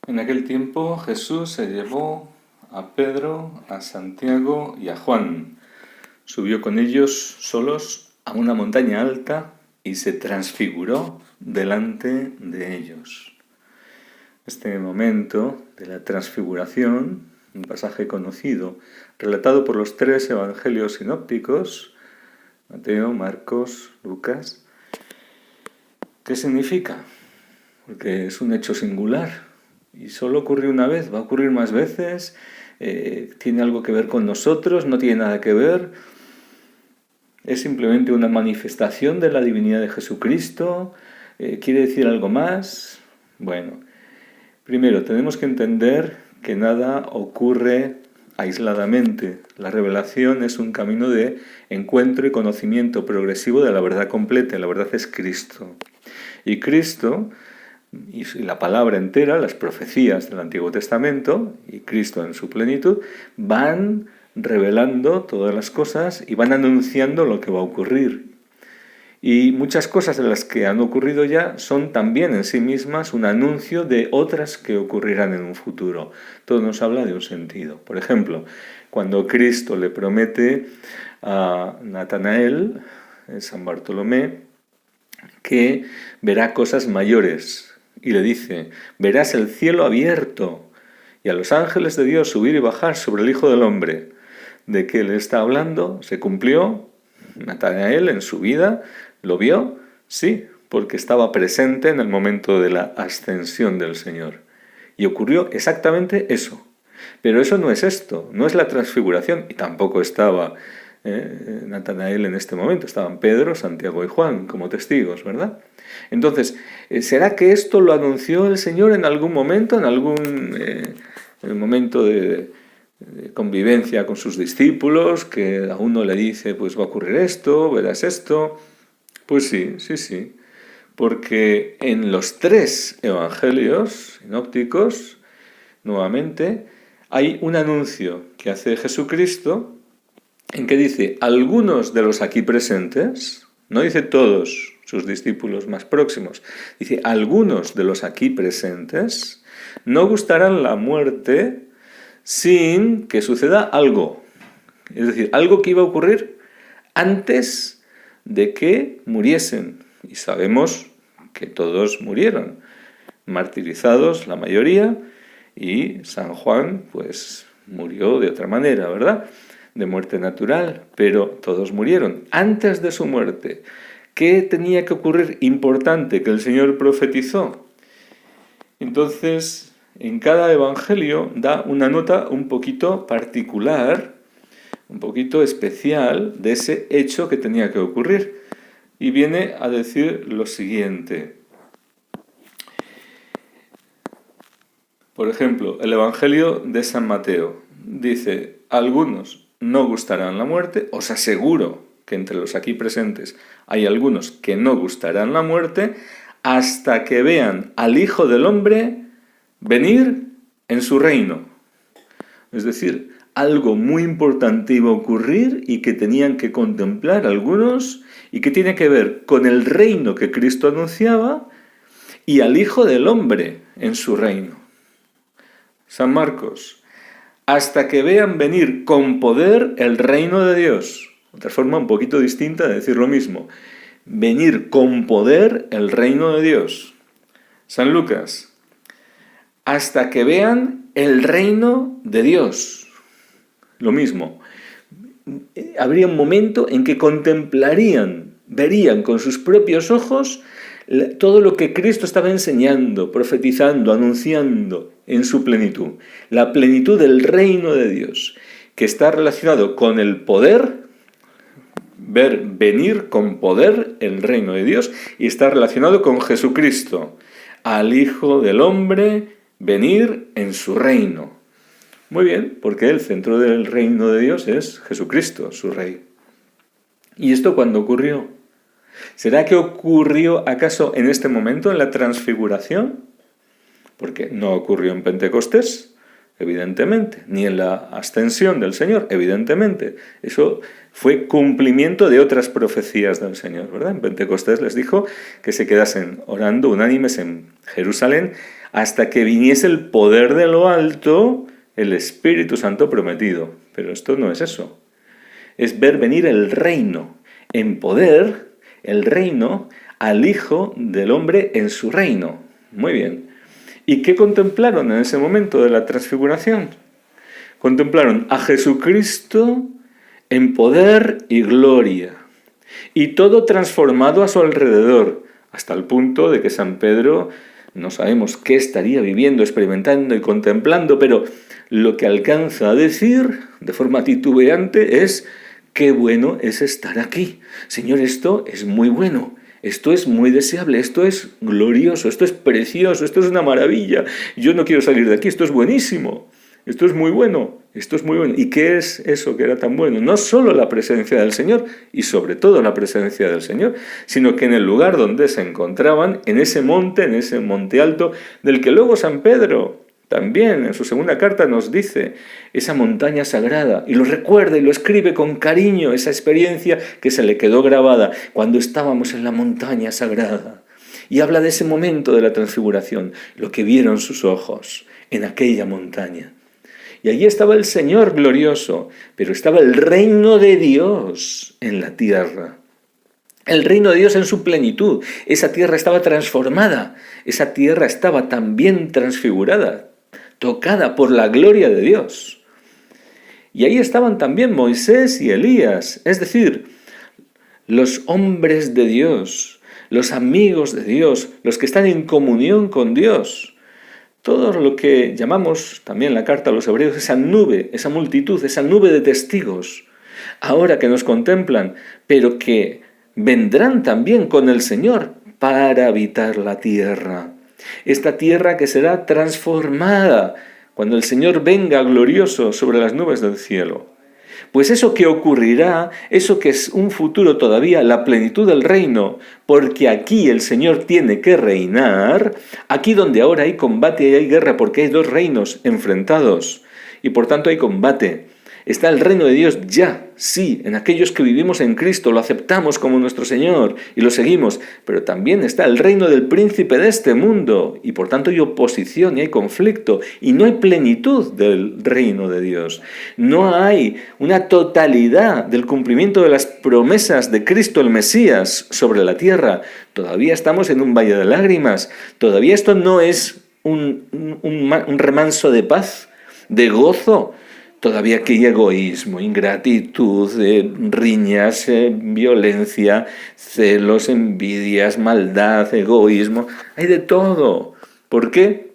En aquel tiempo Jesús se llevó a Pedro, a Santiago y a Juan. Subió con ellos solos a una montaña alta y se transfiguró delante de ellos. Este momento de la transfiguración, un pasaje conocido, relatado por los tres evangelios sinópticos, Mateo, Marcos, Lucas. ¿Qué significa? Porque es un hecho singular y solo ocurrió una vez, va a ocurrir más veces, tiene algo que ver con nosotros, no tiene nada que ver, es simplemente una manifestación de la divinidad de Jesucristo, quiere decir algo más. Bueno, primero tenemos que entender que nada ocurre aisladamente. La revelación es un camino de encuentro y conocimiento progresivo de la verdad completa. La verdad es Cristo. Y Cristo, y la palabra entera, las profecías del Antiguo Testamento, y Cristo en su plenitud, van revelando todas las cosas y van anunciando lo que va a ocurrir. Y muchas cosas de las que han ocurrido ya son también en sí mismas un anuncio de otras que ocurrirán en un futuro. Todo nos habla de un sentido. Por ejemplo, cuando Cristo le promete a Natanael, San Bartolomé, que verá cosas mayores, y le dice: verás el cielo abierto y a los ángeles de Dios subir y bajar sobre el Hijo del Hombre. ¿De qué le está hablando? ¿Se cumplió? Natanael en su vida lo vio, sí, porque estaba presente en el momento de la ascensión del Señor. Y ocurrió exactamente eso. Pero eso no es esto, no es la transfiguración, y tampoco estaba Natanael en este momento, estaban Pedro, Santiago y Juan como testigos, ¿verdad? Entonces, ¿será que esto lo anunció el Señor en algún momento, en algún momento de convivencia con sus discípulos, que a uno le dice, pues va a ocurrir esto, verás esto? Pues sí, porque en los tres evangelios sinópticos, nuevamente, hay un anuncio que hace Jesucristo en que dice: algunos de los aquí presentes, no dice todos sus discípulos más próximos, dice: algunos de los aquí presentes no gustarán la muerte sin que suceda algo. Es decir, algo que iba a ocurrir antes de que muriesen. Y sabemos que todos murieron, martirizados la mayoría, y San Juan pues murió de otra manera, ¿verdad? De muerte natural, pero todos murieron. Antes de su muerte, ¿qué tenía que ocurrir importante que el Señor profetizó? Entonces, en cada evangelio da una nota un poquito particular, un poquito especial de ese hecho que tenía que ocurrir. Y viene a decir lo siguiente. Por ejemplo, el Evangelio de San Mateo dice: algunos no gustarán la muerte, os aseguro que entre los aquí presentes hay algunos que no gustarán la muerte, hasta que vean al Hijo del Hombre venir en su reino. Es decir, algo muy importante iba a ocurrir y que tenían que contemplar algunos, y que tiene que ver con el reino que Cristo anunciaba y al Hijo del Hombre en su reino. San Marcos: hasta que vean venir con poder el reino de Dios. Otra forma un poquito distinta de decir lo mismo: venir con poder el reino de Dios. San Lucas: hasta que vean el reino de Dios. Lo mismo. Habría un momento en que contemplarían, verían con sus propios ojos todo lo que Cristo estaba enseñando, profetizando, anunciando en su plenitud. La plenitud del reino de Dios, que está relacionado con el poder, ver venir con poder el reino de Dios, y está relacionado con Jesucristo, al Hijo del Hombre venir en su reino. Muy bien, porque el centro del reino de Dios es Jesucristo, su Rey. ¿Y esto cuándo ocurrió? ¿Será que ocurrió acaso en este momento, en la transfiguración? Porque no ocurrió en Pentecostés, evidentemente, ni en la ascensión del Señor, evidentemente. Eso fue cumplimiento de otras profecías del Señor, ¿verdad? En Pentecostés les dijo que se quedasen orando unánimes en Jerusalén hasta que viniese el poder de lo alto, el Espíritu Santo prometido. Pero esto no es eso. Es ver venir el reino en poder, el reino al Hijo del Hombre en su reino. Muy bien. ¿Y qué contemplaron en ese momento de la transfiguración? Contemplaron a Jesucristo en poder y gloria, y todo transformado a su alrededor, hasta el punto de que San Pedro, no sabemos qué estaría viviendo, experimentando y contemplando, pero lo que alcanza a decir de forma titubeante es: qué bueno es estar aquí. Señor, esto es muy bueno. Esto es muy deseable, esto es glorioso, esto es precioso, esto es una maravilla. Yo no quiero salir de aquí, esto es buenísimo, esto es muy bueno, esto es muy bueno. ¿Y qué es eso que era tan bueno? No solo la presencia del Señor, y sobre todo la presencia del Señor, sino que en el lugar donde se encontraban, en ese monte alto, del que luego San Pedro también en su segunda carta nos dice, esa montaña sagrada, y lo recuerda y lo escribe con cariño, esa experiencia que se le quedó grabada cuando estábamos en la montaña sagrada. Y habla de ese momento de la transfiguración, lo que vieron sus ojos en aquella montaña. Y allí estaba el Señor glorioso, pero estaba el reino de Dios en la tierra. El reino de Dios en su plenitud. Esa tierra estaba transformada, esa tierra estaba también transfigurada, tocada por la gloria de Dios. Y ahí estaban también Moisés y Elías, es decir, los hombres de Dios, los amigos de Dios, los que están en comunión con Dios. Todo lo que llamamos también la carta a los hebreos, esa nube, esa multitud, esa nube de testigos, ahora que nos contemplan, pero que vendrán también con el Señor para habitar la tierra. Esta tierra que será transformada cuando el Señor venga glorioso sobre las nubes del cielo. Pues eso que ocurrirá, eso que es un futuro todavía, la plenitud del reino, porque aquí el Señor tiene que reinar, aquí donde ahora hay combate y hay guerra porque hay dos reinos enfrentados y por tanto hay combate. Está el reino de Dios ya, sí, en aquellos que vivimos en Cristo, lo aceptamos como nuestro Señor y lo seguimos, pero también está el reino del príncipe de este mundo y por tanto hay oposición y hay conflicto y no hay plenitud del reino de Dios. No hay una totalidad del cumplimiento de las promesas de Cristo el Mesías sobre la tierra. Todavía estamos en un valle de lágrimas, todavía esto no es un remanso de paz, de gozo. Todavía aquí hay egoísmo, ingratitud, riñas, violencia, celos, envidias, maldad, egoísmo. Hay de todo. ¿Por qué?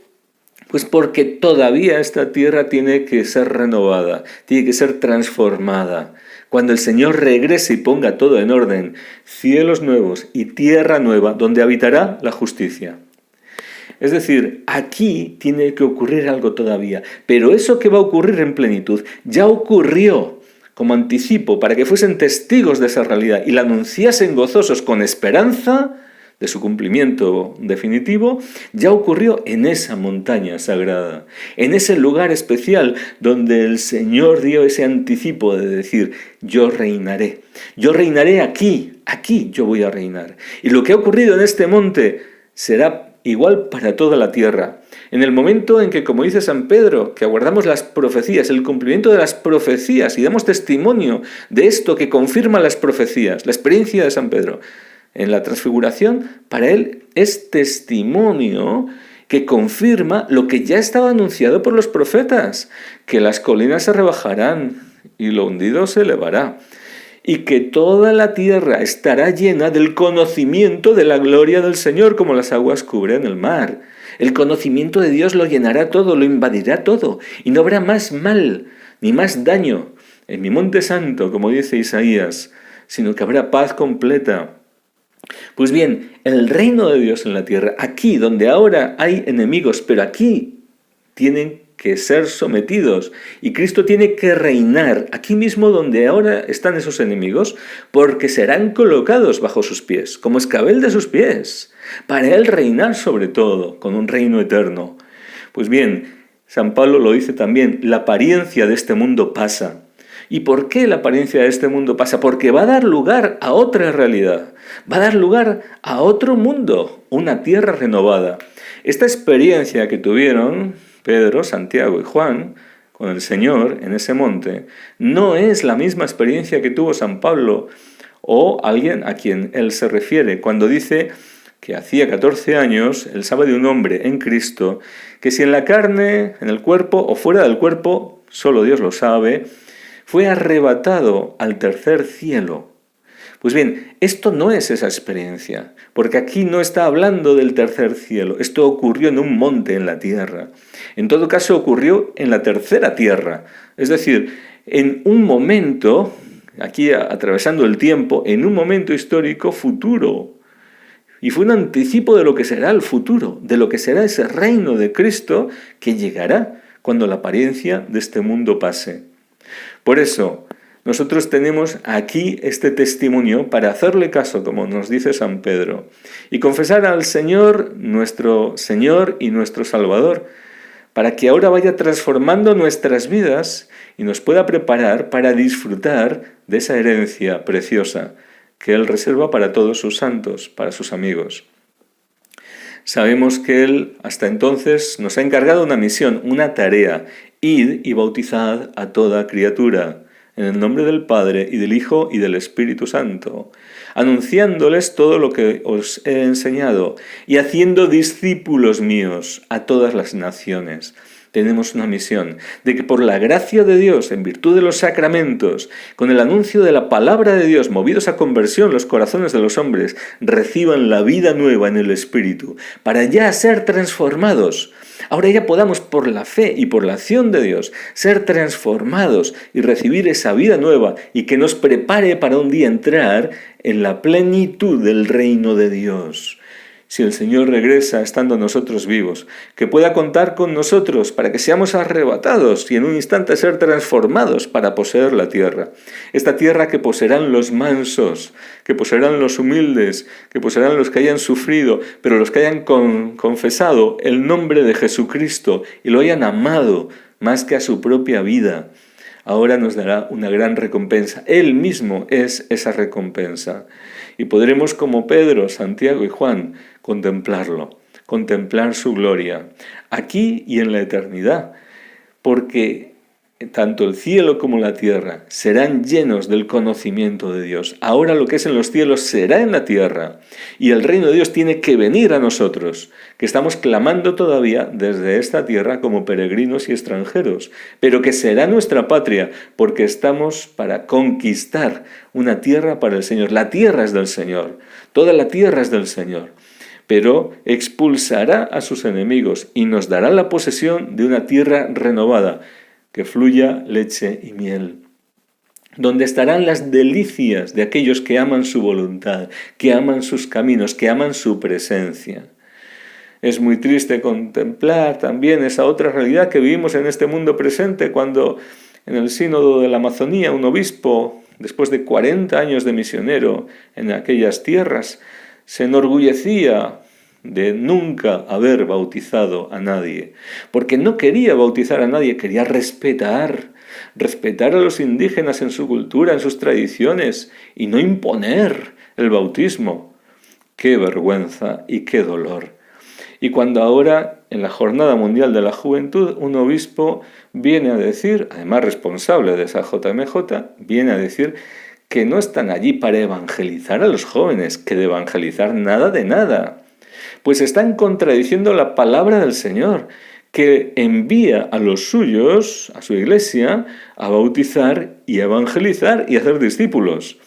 Pues porque todavía esta tierra tiene que ser renovada, tiene que ser transformada. Cuando el Señor regrese y ponga todo en orden, cielos nuevos y tierra nueva, donde habitará la justicia. Es decir, aquí tiene que ocurrir algo todavía, pero eso que va a ocurrir en plenitud ya ocurrió como anticipo para que fuesen testigos de esa realidad y la anunciasen gozosos con esperanza de su cumplimiento definitivo, ya ocurrió en esa montaña sagrada, en ese lugar especial donde el Señor dio ese anticipo de decir, yo reinaré aquí yo voy a reinar. Y lo que ha ocurrido en este monte será igual para toda la tierra. En el momento en que, como dice San Pedro, que aguardamos las profecías, el cumplimiento de las profecías y damos testimonio de esto que confirma las profecías, la experiencia de San Pedro en la transfiguración, para él es testimonio que confirma lo que ya estaba anunciado por los profetas, que las colinas se rebajarán y lo hundido se elevará. Y que toda la tierra estará llena del conocimiento de la gloria del Señor, como las aguas cubren el mar. El conocimiento de Dios lo llenará todo, lo invadirá todo, y no habrá más mal, ni más daño en mi monte santo, como dice Isaías, sino que habrá paz completa. Pues bien, el reino de Dios en la tierra, aquí donde ahora hay enemigos, pero aquí tienen que ser sometidos y Cristo tiene que reinar aquí mismo donde ahora están esos enemigos, porque serán colocados bajo sus pies, como escabel de sus pies, para Él reinar sobre todo, con un reino eterno. Pues bien, San Pablo lo dice también, la apariencia de este mundo pasa. ¿Y por qué la apariencia de este mundo pasa? Porque va a dar lugar a otra realidad, va a dar lugar a otro mundo, una tierra renovada. Esta experiencia que tuvieron Pedro, Santiago y Juan con el Señor en ese monte, no es la misma experiencia que tuvo San Pablo o alguien a quien él se refiere cuando dice que hacía 14 años él sabe de un hombre en Cristo que si en la carne, en el cuerpo o fuera del cuerpo, solo Dios lo sabe, fue arrebatado al tercer cielo. Pues bien, esto no es esa experiencia, porque aquí no está hablando del tercer cielo, esto ocurrió en un monte en la tierra. En todo caso ocurrió en la tercera tierra, es decir, en un momento, aquí atravesando el tiempo, en un momento histórico futuro. Y fue un anticipo de lo que será el futuro, de lo que será ese reino de Cristo que llegará cuando la apariencia de este mundo pase. Por eso, nosotros tenemos aquí este testimonio para hacerle caso, como nos dice San Pedro, y confesar al Señor, nuestro Señor y nuestro Salvador, para que ahora vaya transformando nuestras vidas y nos pueda preparar para disfrutar de esa herencia preciosa que Él reserva para todos sus santos, para sus amigos. Sabemos que Él hasta entonces nos ha encargado una misión, una tarea: id y bautizad a toda criatura, en el nombre del Padre y del Hijo y del Espíritu Santo, anunciándoles todo lo que os he enseñado y haciendo discípulos míos a todas las naciones. Tenemos una misión de que por la gracia de Dios, en virtud de los sacramentos, con el anuncio de la palabra de Dios, movidos a conversión los corazones de los hombres, reciban la vida nueva en el Espíritu, para ya ser transformados. Ahora ya podamos, por la fe y por la acción de Dios, ser transformados y recibir esa vida nueva y que nos prepare para un día entrar en la plenitud del reino de Dios. Si el Señor regresa estando nosotros vivos, que pueda contar con nosotros para que seamos arrebatados y en un instante ser transformados para poseer la tierra. Esta tierra que poseerán los mansos, que poseerán los humildes, que poseerán los que hayan sufrido, pero los que hayan confesado el nombre de Jesucristo y lo hayan amado más que a su propia vida. Ahora nos dará una gran recompensa. Él mismo es esa recompensa. Y podremos, como Pedro, Santiago y Juan, contemplarlo, contemplar su gloria, aquí y en la eternidad, porque tanto el cielo como la tierra serán llenos del conocimiento de Dios. Ahora lo que es en los cielos será en la tierra, y el reino de Dios tiene que venir a nosotros, que estamos clamando todavía desde esta tierra como peregrinos y extranjeros, pero que será nuestra patria, porque estamos para conquistar una tierra para el Señor. La tierra es del Señor, toda la tierra es del Señor, pero expulsará a sus enemigos y nos dará la posesión de una tierra renovada, que fluya leche y miel, donde estarán las delicias de aquellos que aman su voluntad, que aman sus caminos, que aman su presencia. Es muy triste contemplar también esa otra realidad que vivimos en este mundo presente, cuando en el sínodo de la Amazonía un obispo, después de 40 años de misionero en aquellas tierras, se enorgullecía de nunca haber bautizado a nadie, porque no quería bautizar a nadie, quería respetar a los indígenas en su cultura, en sus tradiciones, y no imponer el bautismo. ¡Qué vergüenza y qué dolor! Y cuando ahora, en la Jornada Mundial de la Juventud, un obispo viene a decir, además responsable de esa JMJ, viene a decir que no están allí para evangelizar a los jóvenes, que de evangelizar nada de nada, pues están contradiciendo la palabra del Señor, que envía a los suyos, a su iglesia, a bautizar y a evangelizar y a hacer discípulos.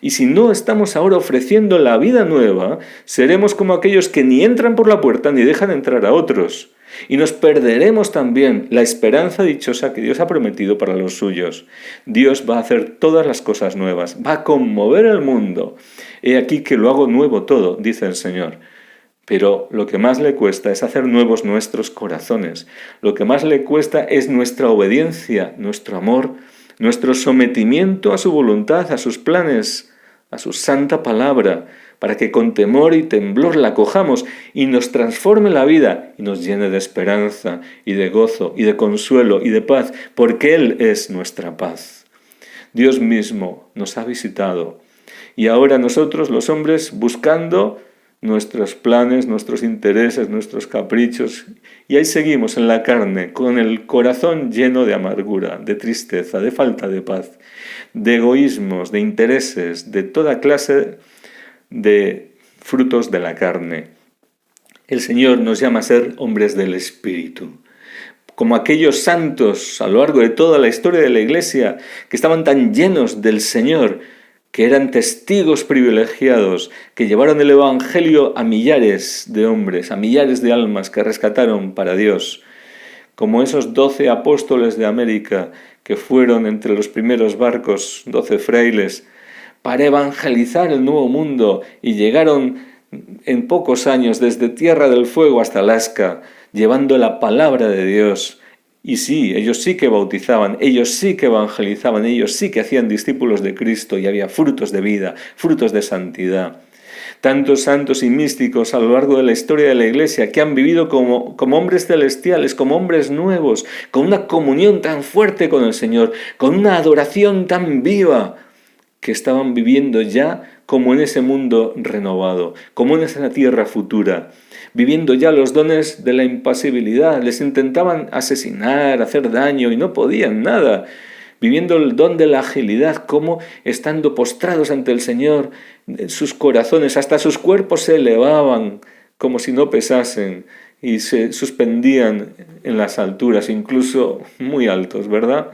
Y si no estamos ahora ofreciendo la vida nueva, seremos como aquellos que ni entran por la puerta ni dejan entrar a otros. Y nos perderemos también la esperanza dichosa que Dios ha prometido para los suyos. Dios va a hacer todas las cosas nuevas, va a conmover el mundo. He aquí que lo hago nuevo todo, dice el Señor. Pero lo que más le cuesta es hacer nuevos nuestros corazones. Lo que más le cuesta es nuestra obediencia, nuestro amor, nuestro sometimiento a su voluntad, a sus planes, a su santa palabra, para que con temor y temblor la acojamos y nos transforme la vida y nos llene de esperanza y de gozo y de consuelo y de paz, porque Él es nuestra paz. Dios mismo nos ha visitado y ahora nosotros, los hombres, buscando nuestros planes, nuestros intereses, nuestros caprichos, y ahí seguimos en la carne, con el corazón lleno de amargura, de tristeza, de falta de paz, de egoísmos, de intereses, de toda clase de frutos de la carne. El Señor nos llama a ser hombres del Espíritu, como aquellos santos a lo largo de toda la historia de la Iglesia que estaban tan llenos del Señor, que eran testigos privilegiados, que llevaron el Evangelio a millares de hombres, a millares de almas que rescataron para Dios, como esos 12 apóstoles de América que fueron entre los primeros barcos, 12 frailes, para evangelizar el Nuevo Mundo y llegaron en pocos años desde Tierra del Fuego hasta Alaska, llevando la palabra de Dios. Y sí, ellos sí que bautizaban, ellos sí que evangelizaban, ellos sí que hacían discípulos de Cristo y había frutos de vida, frutos de santidad. Tantos santos y místicos a lo largo de la historia de la Iglesia que han vivido como hombres celestiales, como hombres nuevos, con una comunión tan fuerte con el Señor, con una adoración tan viva, que estaban viviendo ya como en ese mundo renovado, como en esa tierra futura, viviendo ya los dones de la impasibilidad. Les intentaban asesinar, hacer daño y no podían nada, viviendo el don de la agilidad, como estando postrados ante el Señor, sus corazones, hasta sus cuerpos se elevaban como si no pesasen y se suspendían en las alturas, incluso muy altos, ¿verdad?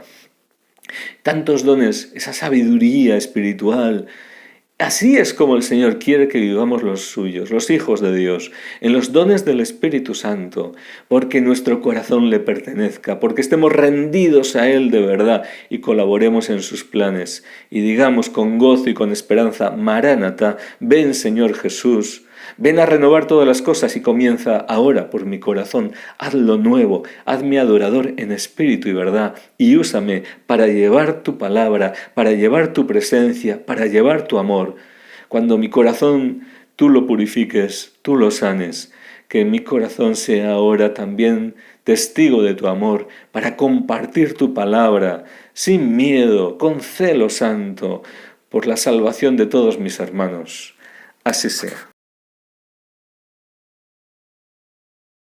Tantos dones, esa sabiduría espiritual. Así es como el Señor quiere que vivamos los suyos, los hijos de Dios, en los dones del Espíritu Santo, porque nuestro corazón le pertenezca, porque estemos rendidos a Él de verdad y colaboremos en sus planes. Y digamos con gozo y con esperanza: Maránata, ven Señor Jesús. Ven a renovar todas las cosas y comienza ahora por mi corazón. Hazlo nuevo, hazme adorador en espíritu y verdad y úsame para llevar tu palabra, para llevar tu presencia, para llevar tu amor. Cuando mi corazón tú lo purifiques, tú lo sanes, que mi corazón sea ahora también testigo de tu amor para compartir tu palabra sin miedo, con celo santo, por la salvación de todos mis hermanos. Así sea.